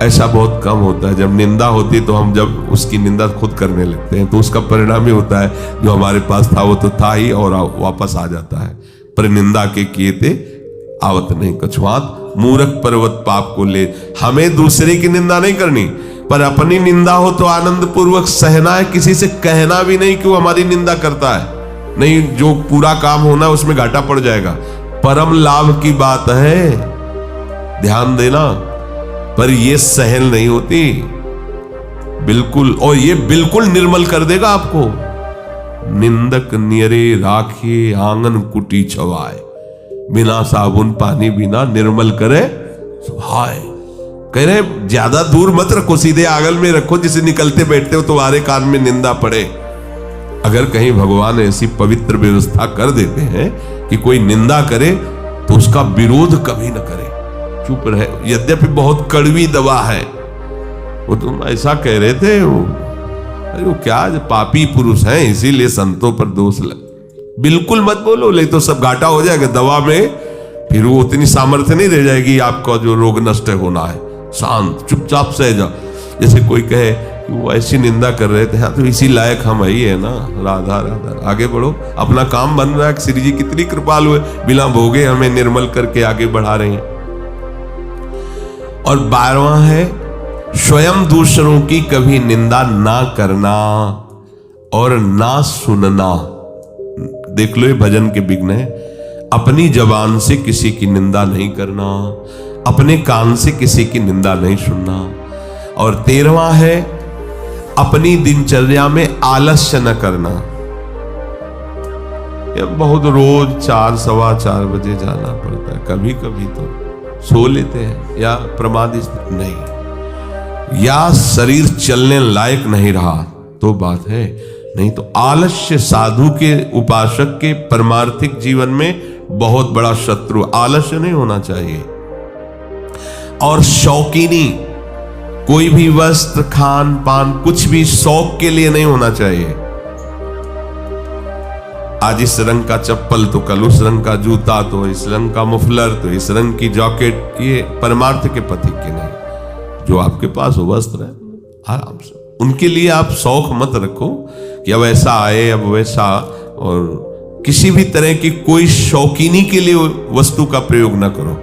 ऐसा बहुत कम होता है। जब निंदा होती तो हम जब उसकी निंदा खुद करने लगते हैं तो उसका परिणाम ही होता है जो हमारे पास था वो तो था ही और वापस आ जाता है। पर निंदा के किए थे आवत नहीं कछुआत, मूर्ख पर्वत पाप को ले। हमें दूसरे की निंदा नहीं करनी, पर अपनी निंदा हो तो आनंद पूर्वक सहना है। किसी से कहना भी नहीं कि वो हमारी निंदा करता है, नहीं, जो पूरा काम होना है उसमें घाटा पड़ जाएगा। परम लाभ की बात है, ध्यान देना। पर ये सहल नहीं होती बिल्कुल, और ये बिल्कुल निर्मल कर देगा आपको। निंदक नियरे राखिए आंगन कुटी छवाए, बिना साबुन पानी बिना निर्मल करे सुहाए। कह रहे ज्यादा दूर मत रखो, सीधे आंगन में रखो, जिसे निकलते बैठते हो तुम्हारे कान में निंदा पड़े। अगर कहीं भगवान ऐसी पवित्र व्यवस्था कर देते हैं कि कोई निंदा करे तो उसका विरोध कभी न करे, चुप रहे, यद्यपि बहुत कड़वी दवा है। वो तुम ऐसा कह रहे थे, वो क्या पापी पुरुष हैं इसीलिए संतों पर दोष लग, बिल्कुल मत बोलो, नहीं तो सब घाटा हो जाएगा दवा में, फिर वो उतनी सामर्थ्य नहीं रह जाएगी आपका जो रोग नष्ट होना है। शांत चुपचाप सह जाओ। जैसे कोई कहे कि वो ऐसी निंदा कर रहे थे, हाँ तो इसी लायक हम ही है ना, राधा राधा, आगे बढ़ो, अपना काम बन रहा है। श्री जी कितनी कृपालु है, बिना भोगे हमें निर्मल करके आगे बढ़ा रहे हैं। और 12वां है स्वयं दूसरों की कभी निंदा ना करना और ना सुनना। देख लो ये भजन के विघ्न है। अपनी जबान से किसी की निंदा नहीं करना, अपने कान से किसी की निंदा नहीं सुनना। और 13वां है अपनी दिनचर्या में आलस्य न करना। ये बहुत रोज 4 सवा 4 बजे जाना पड़ता है, कभी कभी तो सो लेते हैं या प्रमादित नहीं, या शरीर चलने लायक नहीं रहा तो बात है, नहीं तो आलस्य साधु के उपासक के परमार्थिक जीवन में बहुत बड़ा शत्रु। आलस्य नहीं होना चाहिए। और शौकीनी, कोई भी वस्त्र खान पान कुछ भी शौक के लिए नहीं होना चाहिए। आज इस रंग का चप्पल तो कल उस रंग का जूता, तो इस रंग का मफलर तो इस रंग की जैकेट, ये परमार्थ के पति के नहीं। जो आपके पास वस्त्र है आराम से, उनके लिए आप शौक मत रखो कि अब ऐसा आए अब वैसा, और किसी भी तरह की कोई शौकीनी के लिए वस्तु का प्रयोग न करो।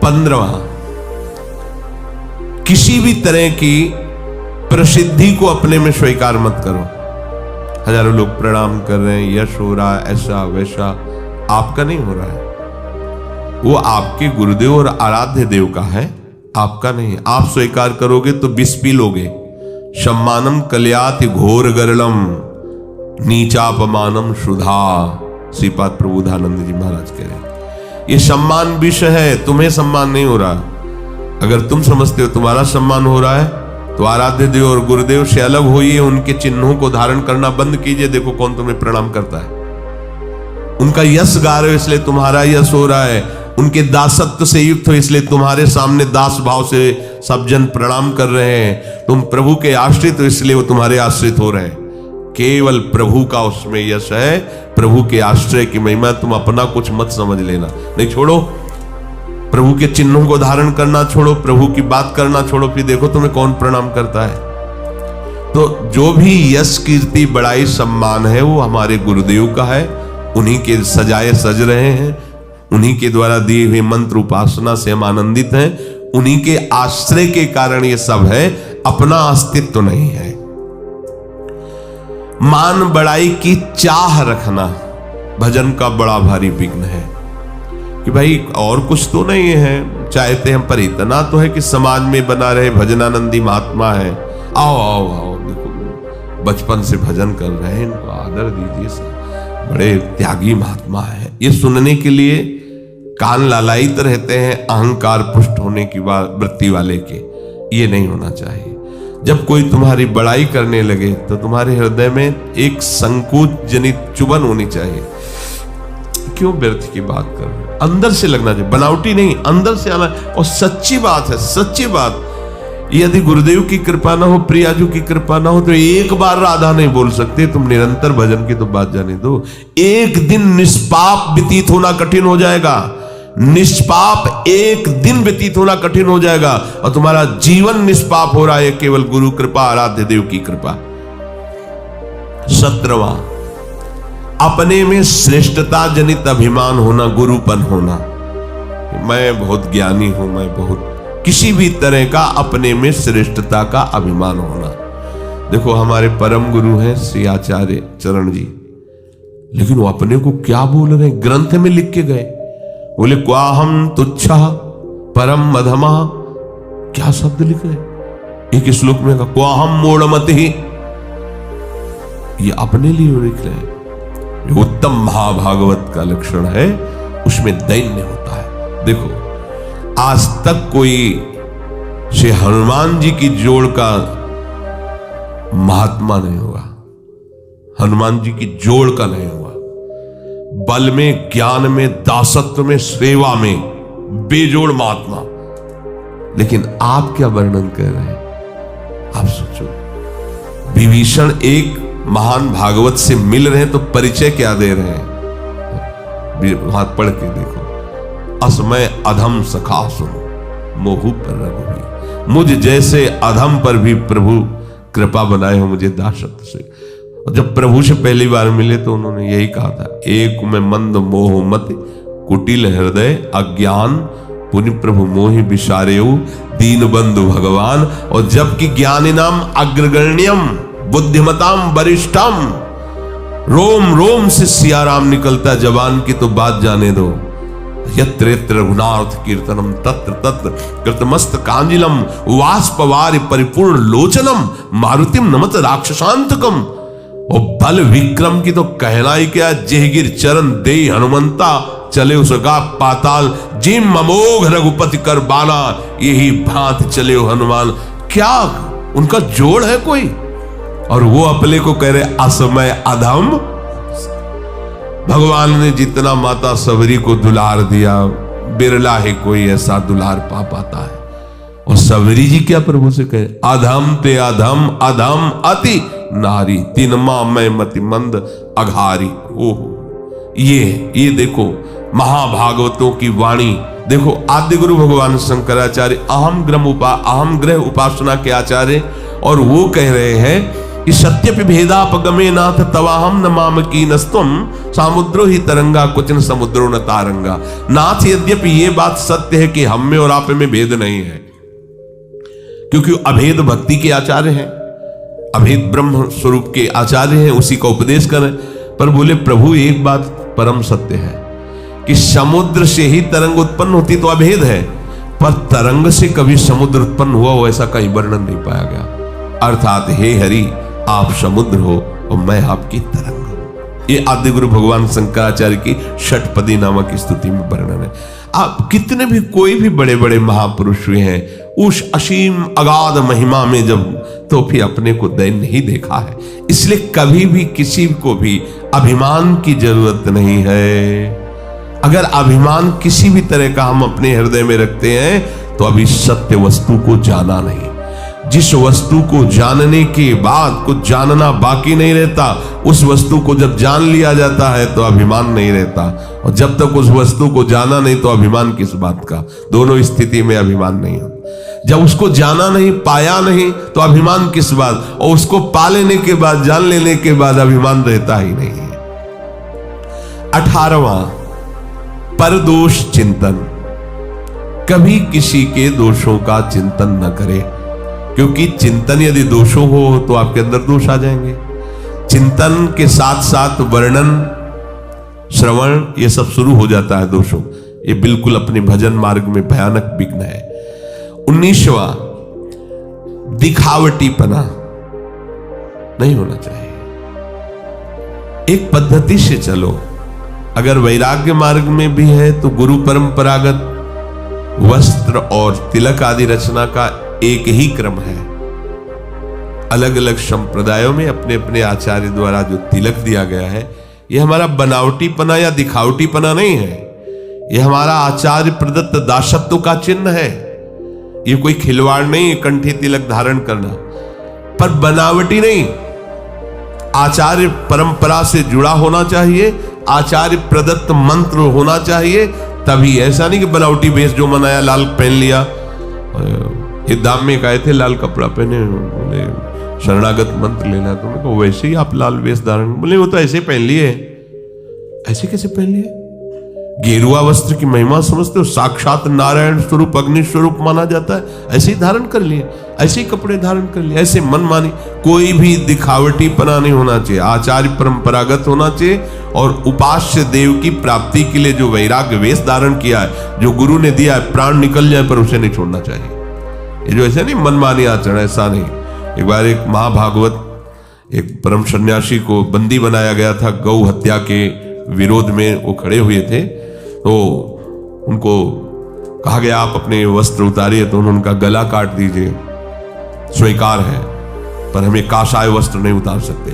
15वां, किसी भी तरह की प्रसिद्धि को अपने में स्वीकार मत करो। हजारों लोग प्रणाम कर रहे हैं, यश हो रहा है, ऐसा वैसा, आपका नहीं हो रहा है, वो आपके गुरुदेव और आराध्य देव का है, आपका नहीं। आप स्वीकार करोगे तो विष पी लोगे। सम्मानम कल्याति घोर गरलम नीचापमानम सुधा, श्रीपाद प्रबोधानंद जी महाराज कह रहे हैं। ये सम्मान विष है, तुम्हें सम्मान नहीं हो रहा। अगर तुम समझते हो तुम्हारा सम्मान हो रहा है तो आराध्य देव और गुरुदेव से अलग होइए, उनके चिन्हों को धारण करना बंद कीजिए। देखो कौन तुम्हें प्रणाम करता है। उनका यश गा रहे हो इसलिए तुम्हारा यश हो रहा है, उनके दासत्व से युक्त हो इसलिए तुम्हारे सामने दास भाव से सब जन प्रणाम कर रहे हैं। तुम प्रभु के आश्रित हो इसलिए वो तुम्हारे आश्रित हो रहे हैं। केवल प्रभु का उसमें यश है, प्रभु के आश्रय की महिमा। तुम अपना कुछ मत समझ लेना, नहीं, छोड़ो। प्रभु के चिन्हों को धारण करना छोड़ो, प्रभु की बात करना छोड़ो, फिर देखो तुम्हें कौन प्रणाम करता है। तो जो भी यश कीर्ति बड़ाई सम्मान है वो हमारे गुरुदेव का है, उन्हीं के सजाए सज रहे हैं, उन्हीं के द्वारा दिए हुए मंत्र उपासना से हम आनंदित हैं, उन्हीं के आश्रय के कारण ये सब है, अपना अस्तित्व नहीं है। मान बड़ाई की चाह रखना भजन का बड़ा भारी विघ्न है कि भाई और कुछ तो नहीं है, चाहते हम पर इतना तो है कि समाज में बना रहे भजनानंदी महात्मा है, आओ आओ आओ, देखो बचपन से भजन कर रहे हैं, इनको आदर दीजिए, बड़े त्यागी महात्मा है। ये सुनने के लिए कान लालायित रहते हैं, अहंकार पुष्ट होने की वृत्ति वाले के। ये नहीं होना चाहिए। जब कोई तुम्हारी बड़ाई करने लगे तो तुम्हारे हृदय में एक संकोच जनित चुभन होनी चाहिए। क्यों व्यर्थ की बात कर रहे हो? अंदर से लगना चाहिए, बनावटी नहीं, अंदर से आना। और सच्ची बात है, सच्ची बात। यदि गुरुदेव की कृपा ना हो, प्रियाजू की कृपा ना हो, तो एक बार राधा नहीं बोल सकते। तुम निरंतर भजन की तो बात जाने दो। एक दिन निष्पाप व्यतीत होना कठिन हो जाएगा, निष्पाप एक दिन व्यतीत होना कठिन हो जाएगा, और तुम्हारा जीवन निष्पाप हो रहा है केवल गुरु कृपा, आराध्य देव की कृपा। 17वां, अपने में श्रेष्ठता जनित अभिमान होना, गुरुपन होना। मैं बहुत ज्ञानी हूं, मैं बहुत, किसी भी तरह का अपने में श्रेष्ठता का अभिमान होना। देखो हमारे परम गुरु हैं श्री आचार्य चरण जी, लेकिन वो अपने को क्या बोल रहे हैं, ग्रंथ में लिख के गए, बोले क्वाहम तुच्छा परम मधमा। क्या शब्द लिख रहे, एक श्लोक में क्वाहम मूढ़मति, ये अपने लिए लिख रहे हैं। ये उत्तम महाभागवत का लक्षण है, उसमें दैन्य होता है। देखो, आज तक कोई श्री हनुमान जी की जोड़ का महात्मा नहीं हुआ, हनुमान जी की जोड़ का नहीं हुआ। बल में, ज्ञान में, दासत्व में, सेवा में बेजोड़ महात्मा। लेकिन आप क्या वर्णन कर रहे हैं? आप सोचो, विभीषण एक महान भागवत से मिल रहे हैं तो परिचय क्या दे रहे हैं? वहां पढ़ के देखो, असमय अधम सखा सुनो मोहू पर रघुबीर। मुझ जैसे अधम पर भी प्रभु कृपा बनाए हो मुझे दासत्व से। और जब प्रभु से पहली बार मिले तो उन्होंने यही कहा था, एक में मंद मोह मत कुटिल हृदय अज्ञान पुनि प्रभु मोहि विसारेऊ दीन बंधु भगवान। और जबकि ज्ञानी नाम अग्रगण्यम बुद्धिमताम वरिष्ठम, रोम रोम से सियाराम निकलता जवान की तो बात जाने दो। यत्र यत्र रघुनाथ कीर्तनम तत्र तत्र कृतमस्त कांजिलम वाष्पवारि परिपूर्ण लोचनम मारुतिम नमत राक्षसांतकम। और बल विक्रम की तो कहना ही क्या, जेहगिर चरण दे हनुमंता चले उसका पाताल जिम अमोघ रघुपति कर बाना यही भांत चले हो हनुमान। क्या उनका जोड़ है कोई? और वो अपने को कह रहे असमय अधम। भगवान ने जितना माता सबरी को दुलार दिया, बिरला है कोई ऐसा दुलार पा पाता है। और सबरी जी क्या प्रभु से कहे, अधम ते अधम अधम अति नारी तिनमा मैं मति मंद अघारी। ओहो, ये देखो महाभागवतों की वाणी। देखो आद्य गुरु भगवान शंकराचार्य अहम ग्रह उपासना के आचार्य, और वो कह रहे हैं कि सत्य भेदापगमे नाथ तवाहम न माम की नस्तुम सामुद्रो ही तरंगा कुचन समुद्रो न तारंगा। नाथ यद्यपि ये बात सत्य है कि हम में और आप में भेद नहीं है, क्योंकि अभेद भक्ति के आचार्य हैं, अभेद ब्रह्म स्वरूप के आचार्य हैं, उसी का उपदेश करें। पर बोले प्रभु एक बात परम सत्य है कि समुद्र से ही तरंग उत्पन्न होती तो अभेद है, पर तरंग से कभी समुद्र उत्पन्न हुआ हो ऐसा कहीं वर्णन नहीं पाया गया। अर्थात हे हरि आप समुद्र हो और मैं आपकी तरंग हूं। ये आदि गुरु भगवान शंकराचार्य की षटपदी नामक स्तुति में वर्णन है। आप कितने भी कोई भी बड़े बड़े महापुरुष हुए हैं, उस असीम अगाध महिमा में जब तो फिर अपने को दैन्य ही देखा है। इसलिए कभी भी किसी को भी अभिमान की जरूरत नहीं है। अगर अभिमान किसी भी तरह का हम अपने हृदय में रखते हैं तो अभी सत्य वस्तु को जाना नहीं। जिस वस्तु को जानने के बाद कुछ जानना बाकी नहीं रहता, उस वस्तु को जब जान लिया जाता है तो अभिमान नहीं रहता। और जब तक उस वस्तु को जाना नहीं तो अभिमान किस बात का? दोनों स्थिति में अभिमान नहीं होता। जब उसको जाना नहीं, पाया नहीं तो अभिमान किस बात? और उसको पा लेने के बाद, जान लेने के बाद अभिमान रहता ही नहीं है। 18वां परदोष चिंतन। कभी किसी के दोषों का चिंतन न करें, क्योंकि चिंतन यदि दोषों हो तो आपके अंदर दोष आ जाएंगे। चिंतन के साथ साथ वर्णन, श्रवण, ये सब शुरू हो जाता है दोषों। ये बिल्कुल अपने भजन मार्ग में भयानक विघ्न है। 19वां दिखावटीपना नहीं होना चाहिए। एक पद्धति से चलो। अगर वैराग्य मार्ग में भी है तो गुरु परंपरागत वस्त्र और तिलक आदि रचना का एक ही क्रम है। अलग अलग संप्रदायों में अपने अपने आचार्य द्वारा जो तिलक दिया गया है, यह हमारा बनावटीपना या दिखावटीपना नहीं है। यह हमारा आचार्य प्रदत्त दासत्व का चिन्ह है। ये कोई खिलवाड़ नहीं है कंठी तिलक धारण करना, पर बनावटी नहीं। आचार्य परंपरा से जुड़ा होना चाहिए, आचार्य प्रदत्त मंत्र होना चाहिए। तभी ऐसा नहीं कि बनावटी वेश जो मनाया, लाल पहन लिया। ये दाम में कहे थे लाल कपड़ा पहने, बोले शरणागत मंत्र लेना, तो उन्होंने कहा वैसे ही आप लाल वेश धारण, बोले वो तो ऐसे पहन लिए। ऐसे कैसे पहन लिए? गेरुआ वस्त्र की महिमा समझते हो? साक्षात नारायण स्वरूप, अग्नि स्वरूप माना जाता है, ऐसे ही धारण कर लिए, ऐसे ही कपड़े धारण कर लिए, ऐसे मन मानी। कोई भी दिखावटीपना नहीं होना चाहिए, आचार्य परंपरागत होना चाहिए। और उपास्य देव की प्राप्ति के लिए जो वैराग्य वेश धारण किया है, जो गुरु ने दिया है, प्राण निकल जाए पर उसे नहीं छोड़ना चाहिए। ये जो ऐसे नहीं मनमानी आचरण, ऐसा नहीं। एक बार एक महाभागवत एक परम सन्यासी को बंदी बनाया गया था, गौ हत्या के विरोध में वो खड़े हुए थे। तो उनको कहा गया आप अपने वस्त्र उतारिए, तो उन्होंने उनका गला काट दीजिए, स्वीकार है, पर हम ये काषाय वस्त्र नहीं उतार सकते,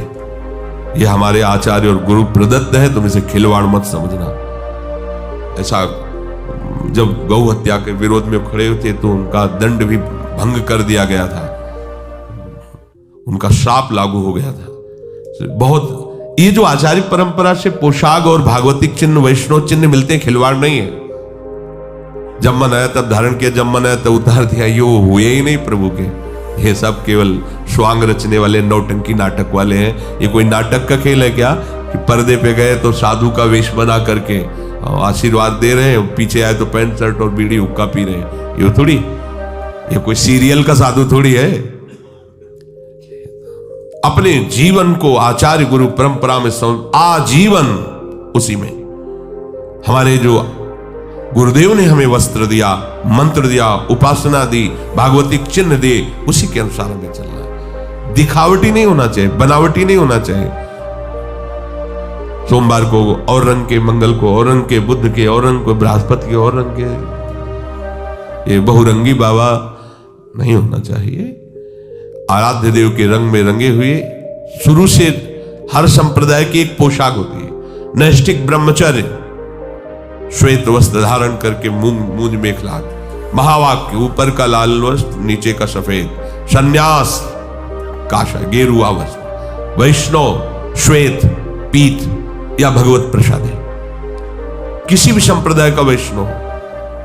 ये हमारे आचार्य और गुरु प्रदत्त है, तुम इसे खिलवाड़ मत समझना। ऐसा जब गौ हत्या के विरोध में खड़े थे तो उनका दंड भी भंग कर दिया गया था, उनका श्राप लागू हो गया था। बहुत ये जो आचार्य परंपरा से पोशाक और भागवतिक चिन्ह, वैष्णव चिन्ह मिलते हैं, खिलवाड़ नहीं है। जब मन आया तब धारण किया, जब मन आया तब उतार दिया, ये हुए ही नहीं प्रभु के। ये सब केवल स्वांग रचने वाले नौटंकी नाटक वाले हैं। ये कोई नाटक का खेल है क्या कि पर्दे पे गए तो साधु का वेश बना करके आशीर्वाद दे रहे हैं, पीछे आए तो पैंट शर्ट और बीड़ी हुक्का पी रहे हैं। ये थोड़ी, ये कोई सीरियल का साधु थोड़ी है। अपने जीवन को आचार्य गुरु परंपरा में आजीवन उसी में, हमारे जो गुरुदेव ने हमें वस्त्र दिया, मंत्र दिया, उपासना दी, भागवतिक चिन्ह दिए, उसी के अनुसार हमें चलना है। दिखावटी नहीं होना चाहिए, बनावटी नहीं होना चाहिए। सोमवार को और रंग के, मंगल को और रंग के, बुध के और रंग को, बृहस्पति के और रंग के, ये बहुरंगी बाबा नहीं होना चाहिए। आराध्य देव के रंग में रंगे हुए, शुरू से हर संप्रदाय की एक पोशाक होती है। नैष्ठिक ब्रह्मचर्य, श्वेत वस्त्र धारण करके मूंज मेखला, महावाक्य ऊपर का लाल वस्त्र नीचे का सफेद, सन्यास काशा गेरुआ वस्त्र, वैष्णव श्वेत पीत या भगवत प्रसादी। किसी भी संप्रदाय का वैष्णव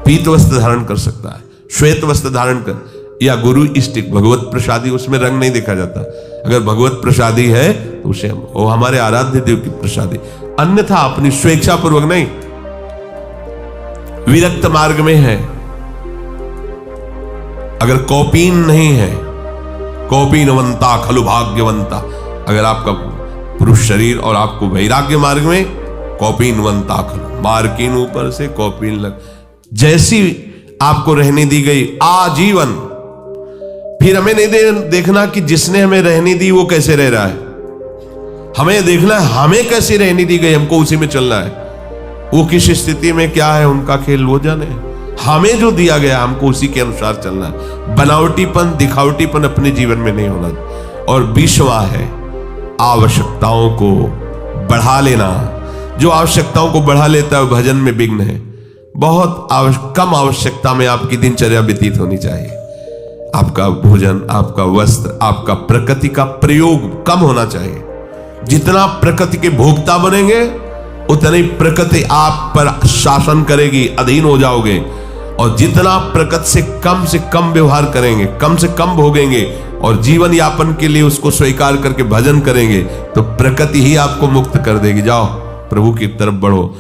पीत वस्त्र धारण कर सकता है, श्वेत वस्त्र धारण कर, या गुरु इष्टिक भगवत प्रसादी, उसमें रंग नहीं देखा जाता। अगर भगवत प्रसादी है तो उसे वो हमारे आराध्य देव की प्रसादी, अन्यथा अपनी स्वेच्छा पूर्वक नहीं। विरक्त मार्ग में है, अगर कौपीन नहीं है, कौपीनवंता खलु भाग्यवंता, अगर आपका पुरुष शरीर और आपको वैराग्य मार्ग में, कौपीनवंता खलु, मार्किन ऊपर से कौपीन लग, जैसी आपको रहने दी गई आजीवन। फिर हमें नहीं देखना कि जिसने हमें रहने दी वो कैसे रह रहा है, हमें देखना है हमें कैसे रहने दी गई, हमको उसी में चलना है। वो किस स्थिति में क्या है उनका खेल वो जाने, हमें जो दिया गया हमको उसी के अनुसार चलना है। बनावटीपन, दिखावटीपन अपने जीवन में नहीं होना। और 20वां है आवश्यकताओं को बढ़ा लेना। जो आवश्यकताओं को बढ़ा लेता है भजन में विघ्न है। बहुत कम आवश्यकता में आपकी दिनचर्या व्यतीत होनी चाहिए। आपका भोजन, आपका वस्त्र, आपका प्रकृति का प्रयोग कम होना चाहिए। जितना प्रकृति के भोक्ता बनेंगे उतनी प्रकृति आप पर शासन करेगी, अधीन हो जाओगे। और जितना प्रकृति से कम व्यवहार करेंगे, कम से कम भोगेंगे और जीवन यापन के लिए उसको स्वीकार करके भजन करेंगे, तो प्रकृति ही आपको मुक्त कर देगी। जाओ प्रभु की तरफ बढ़ो।